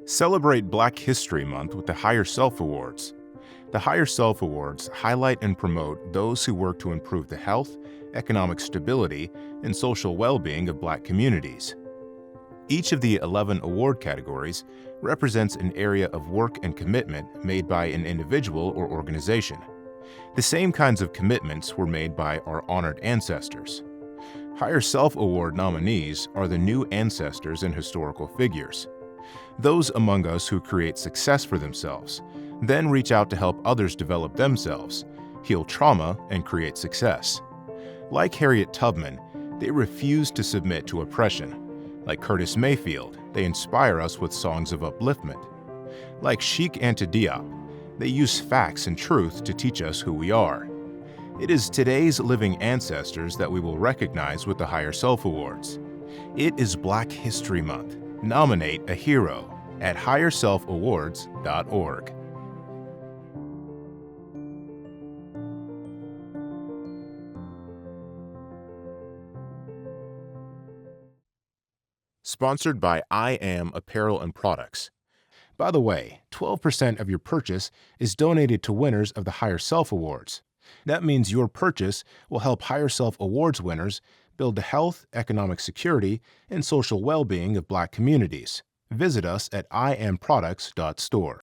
Celebrate Black History Month with the HigherSelf Awards. The HigherSelf Awards highlight and promote those who work to improve the health, economic stability, and social well-being of Black communities. Each of the 11 award categories represents an area of work and commitment made by an individual or organization. The same kinds of commitments were made by our honored ancestors. HigherSelf Award nominees are the new ancestors and historical figures. Those among us who create success for themselves, then reach out to help others develop themselves, heal trauma, and create success. Like Harriet Tubman, they refuse to submit to oppression. Like Curtis Mayfield, they inspire us with songs of upliftment. Like Sheikh Anta Diop, they use facts and truth to teach us who we are. It is today's living ancestors that we will recognize with the HigherSelf Awards. It is Black History Month. Nominate a hero at HigherSelfAwards.org. Sponsored by I Am Apparel and Products. By the way, 12% of your purchase is donated to winners of the HigherSelf Awards. That means your purchase will help HigherSelf Awards winners build the health, economic security, and social well-being of Black communities. Visit us at iamproducts.store.